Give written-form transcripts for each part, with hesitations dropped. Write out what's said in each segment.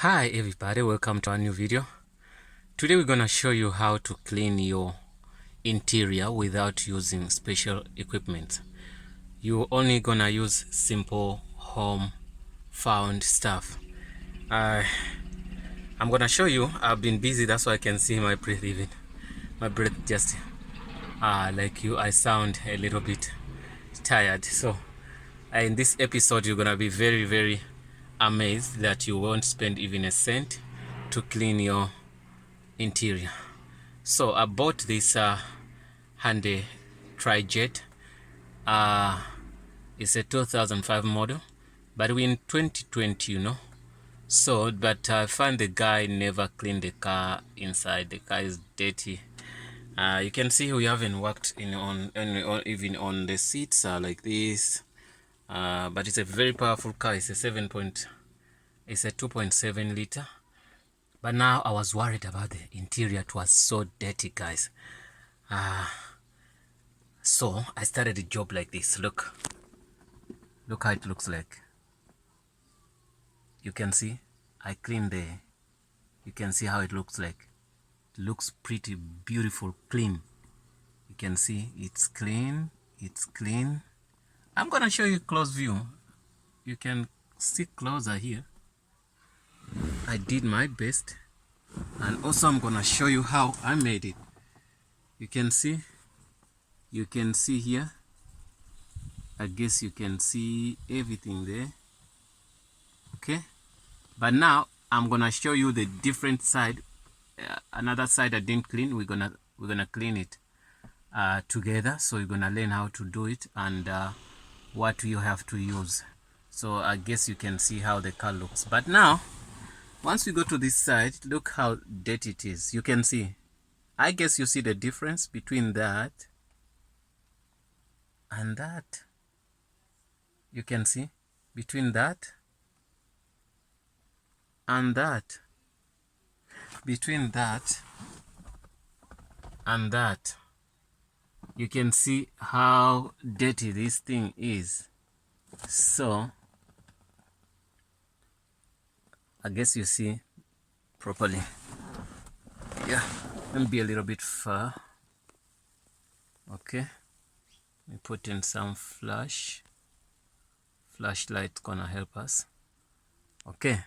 Hi everybody, welcome to our new video. Today we're gonna show you how to clean your interior without using special equipment. You're only gonna use simple home found stuff. I'm gonna show you. I've been busy, that's why I can see my breath even. My breath just like you, I sound a little bit tired. So in this episode you're gonna be very amazed that you won't spend even a cent to clean your interior. So I bought this handy tri-jet. It's a 2005 model, but we're in 2020, you know. So but I found the guy never cleaned the car inside. The car is dirty. You can see we haven't worked even on the seats like this. But it's a very powerful car. It's a 2.7 liter. But now I was worried about the interior. It was so dirty, guys. So I started a job like this. Look how it looks like. You can see I cleaned you can see how it looks like. It looks pretty beautiful, clean. You can see it's clean. I'm gonna show you close view. You can see closer here. I did my best, and also I'm gonna show you how I made it. You can see here. I guess you can see everything there. Okay, but now I'm gonna show you the different side. Another side I didn't clean. We're gonna clean it together. So you're gonna learn how to do it and what you have to use. So I guess you can see how the car looks. But now once we go to this side, look how dirty it is. You can see, I guess you see the difference between that and that. You can see between that and that. Between that and that. You can see how dirty this thing is. So I guess you see properly. Yeah, let me be a little bit far. Okay, we put in some flashlight gonna help us. Okay,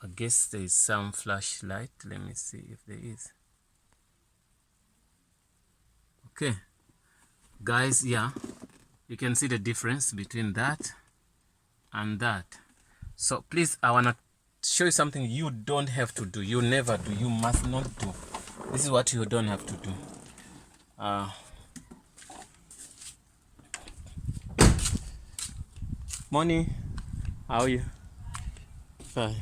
I guess there is some flashlight. Let me see if there is. Okay guys, yeah, you can see the difference between that and that. So please, I wanna show you something you don't have to do. You never do. You must not do. This is what you don't have to do. Morning. How are you? Fine.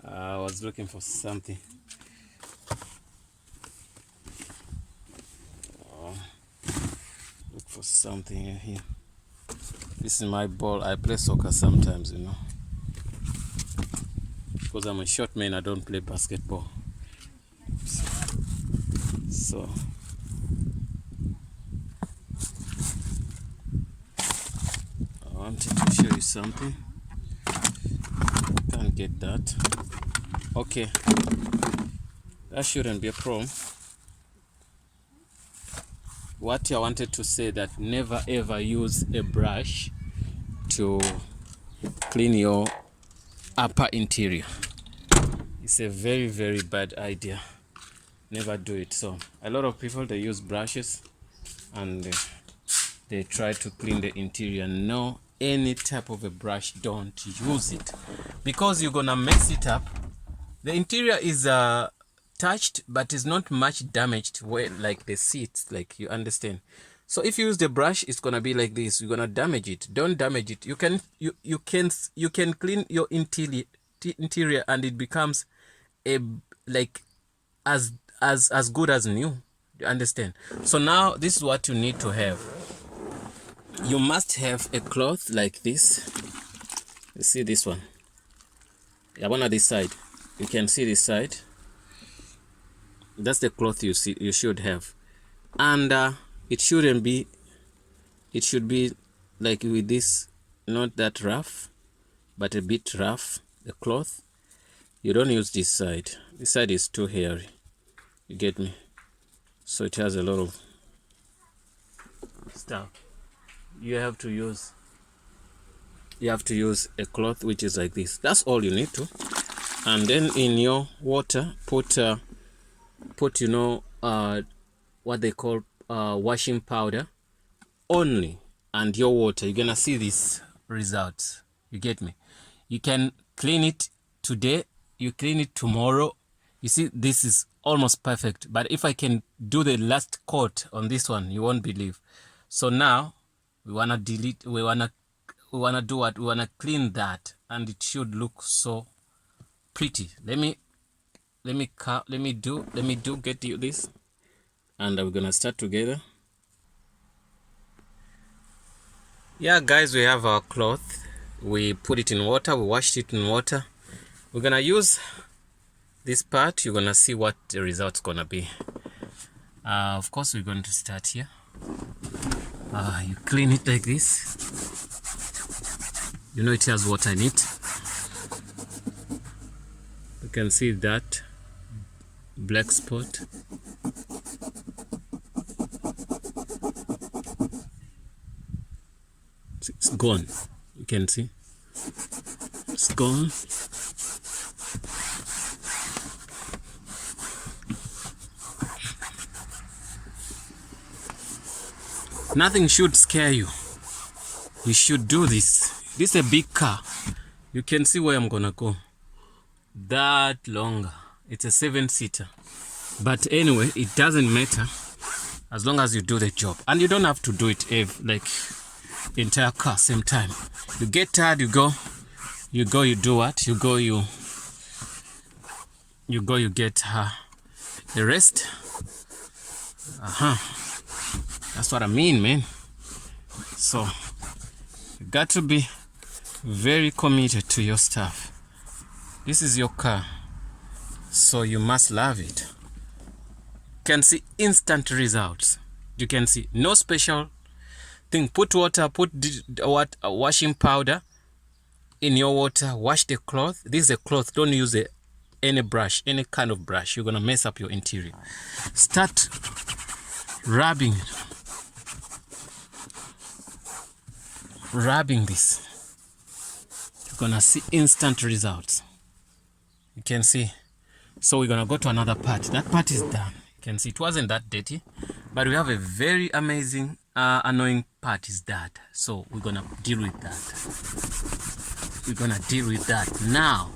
I was looking for something. Look for something here. This is my ball. I play soccer sometimes, you know. Because I'm a short man, I don't play basketball. So I wanted to show you something. Can't get that. Okay, that shouldn't be a problem. What I wanted to say, that never ever use a brush to clean your upper interior. It's a very bad idea. Never do it. So a lot of people, they use brushes and they try to clean the interior. No, any type of a brush, don't use it, because you're gonna mess it up. The interior is touched, but is not much damaged, where like the seats, like, you understand. So if you use the brush, it's gonna be like this. You're gonna damage it. Don't damage it. You can clean your interior and it becomes a like as good as new. You understand? So now this is what you need to have. You must have a cloth like this. You see this one? Yeah, one on this side. You can see this side. That's the cloth you should have, and it should be like with this not that rough, but a bit rough, the cloth. You don't use this side. This side is too hairy. You get me? So it has a lot of stuff. You have to use a cloth which is like this. That's all you need to. And then in your water, put you know what they call washing powder only, and your water. You're gonna see this result. You get me? You can clean it today, you clean it tomorrow. You see, this is almost perfect. But if I can do the last coat on this one, you won't believe. So now we wanna delete. We wanna do what? We wanna clean that, and it should look so pretty. Let me get you this, and we're gonna start together. Yeah, guys, we have our cloth. We put it in water. We washed it in water. We're gonna use this part. You're gonna see what the result's gonna be. Of course, we're going to start here. You clean it like this. You know it has water in it. You can see that black spot. It's gone. You can see it's gone. Nothing should scare you. You should do this. This is a big car. You can see where I'm gonna go. That longer. It's a 7-seater. But anyway, it doesn't matter as long as you do the job. And you don't have to do it like entire car same time. You get tired, you go, you do what? You get the rest. That's what I mean, man. So you got to be very committed to your stuff. This is your car, so you must love it. You can see instant results. You can see no special thing. Put water, put washing powder in your water. Wash the cloth. This is a cloth. Don't use any brush, any kind of brush. You're gonna mess up your interior. Start rubbing this. You're gonna see instant results. You can see. So we're gonna go to another part. That part is done. You can see it wasn't that dirty, but we have a very amazing annoying part is that. So we're gonna deal with that. Now.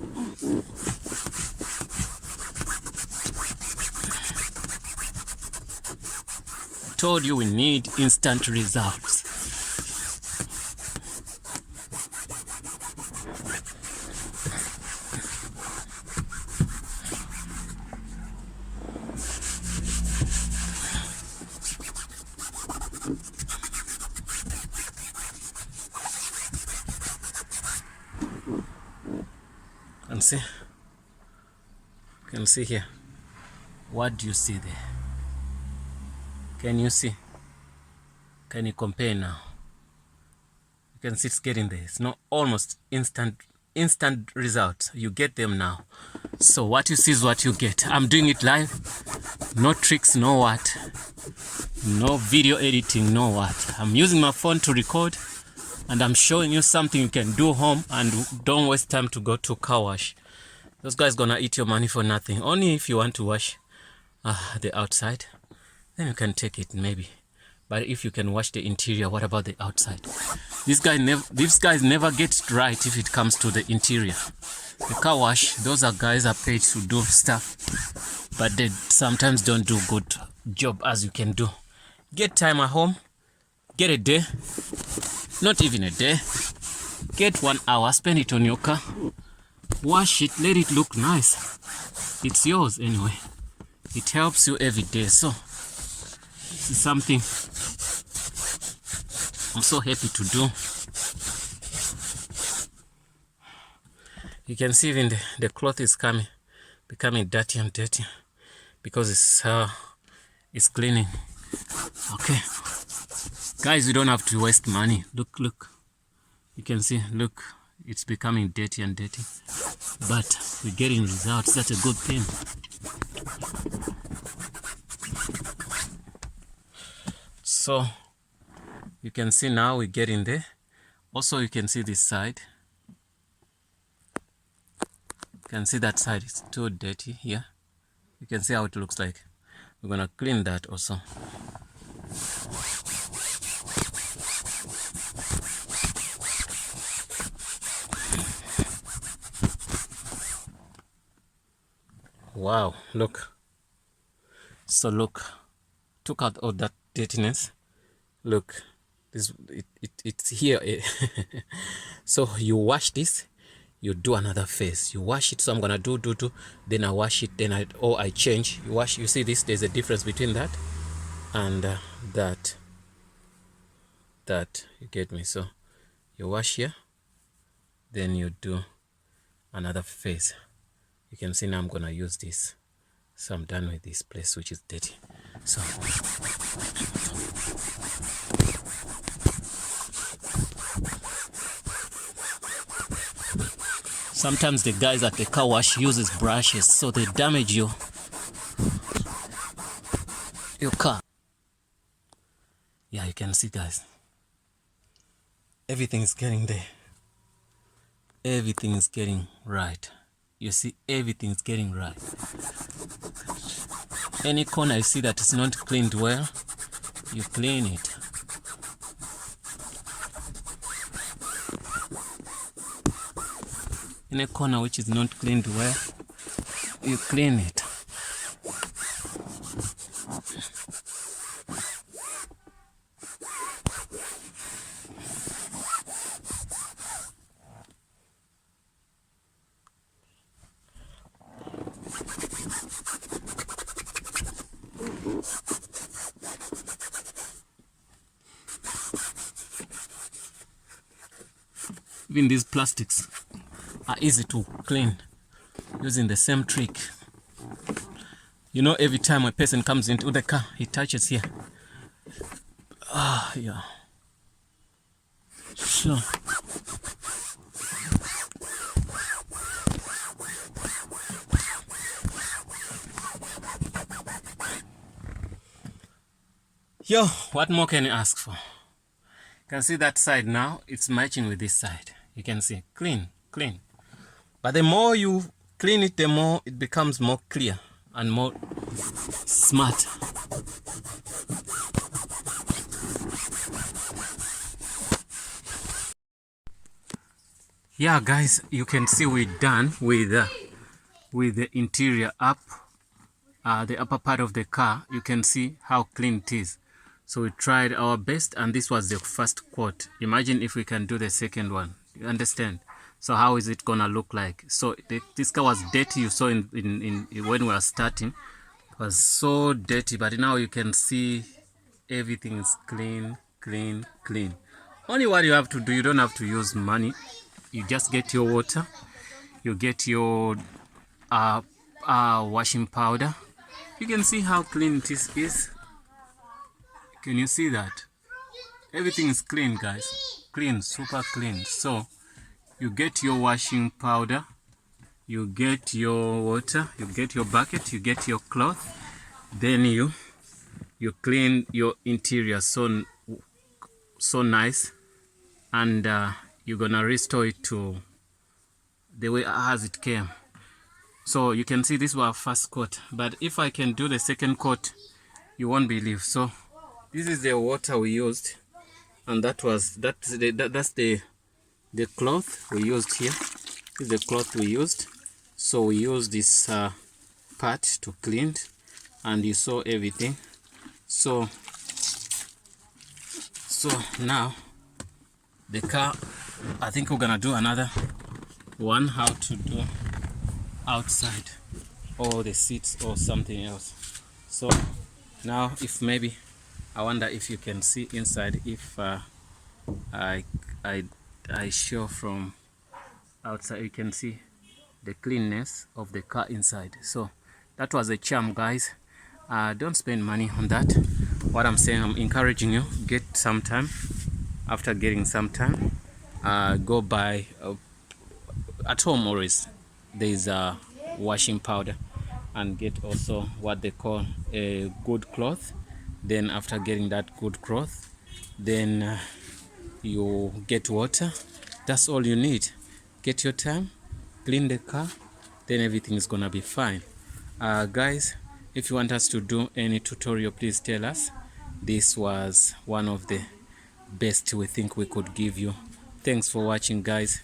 I told you we need instant results. You can see here. What do you see there? Can you see? Can you compare now? You can see it's getting there. It's not almost instant results. You get them now. So what you see is what you get. I'm doing it live. No tricks, no what. No video editing, no what. I'm using my phone to record, and I'm showing you something you can do home, and don't waste time to go to car wash. Those guys gonna eat your money for nothing. Only if you want to wash the outside, then you can take it maybe. But if you can wash the interior, what about the outside? These guys never get it right if it comes to the interior. The car wash, those are guys are paid to do stuff, but they sometimes don't do good job as you can do. Get time at home, get a day, not even a day, get 1 hour, spend it on your car, wash it, let it look nice. It's yours anyway. It helps you every day. So this is something I'm so happy to do. You can see even the cloth is becoming dirty and dirty because it's cleaning. Okay, guys, you don't have to waste money. Look, You can see, look, it's becoming dirty and dirty, but we're getting results. That's a good thing. So you can see now we're getting there. Also, you can see this side. You can see that side is too dirty here. You can see how it looks like. We're gonna clean that also. Wow, look. So look, took out all that dirtiness. Look, this it's here. So you wash this, you do another phase. You wash it. So I'm gonna do, then I wash it, then I change. You wash. You see this? There's a difference between that and that. You get me? So you wash here, then you do another phase. You can see now I'm gonna use this. So I'm done with this place which is dirty. So sometimes the guys at the car wash uses brushes, so they damage your car. Yeah, you can see, guys, everything is getting there. Everything is getting right. You see, everything is getting right. Any corner you see that is not cleaned well, you clean it. Any corner which is not cleaned well, you clean it. Even these plastics are easy to clean using the same trick. You know, every time a person comes into the car, he touches here. Yeah. Sure. Yo, what more can you ask for? You can see that side now, it's matching with this side. You can see, clean. But the more you clean it, the more it becomes more clear and more smart. Yeah, guys, you can see we're done with the interior up, the upper part of the car. You can see how clean it is. So we tried our best, and this was the first quote. Imagine if we can do the second one. You understand? So how is it gonna look like? So this car was dirty. You saw in when we were starting, it was so dirty. But now you can see everything is clean. Only what you have to do, you don't have to use money. You just get your water. You get your washing powder. You can see how clean this is. Can you see that? Everything is clean, guys. Clean, super clean. So you get your washing powder, you get your water, you get your bucket, you get your cloth, then you clean your interior so nice, and you're gonna restore it to the way as it came. So you can see this was our first coat, but if I can do the second coat, you won't believe. So this is the water we used, and that's the cloth we used here. This is the cloth we used. So we used this part to clean, and you saw everything. So now the car, I think we're gonna do another one, how to do outside or the seats or something else. So now, if maybe, I wonder if you can see inside, if I show from outside, you can see the cleanness of the car inside. So that was a charm, guys. Don't spend money on that. What I'm saying, I'm encouraging you, get some time. After getting some time, go buy at home always there is a washing powder, and get also what they call a good cloth. Then after getting that good cloth, then you get water. That's all you need. Get your time, clean the car, then everything is gonna be fine. Guys, if you want us to do any tutorial, please tell us. This was one of the best we think we could give you. Thanks for watching, guys.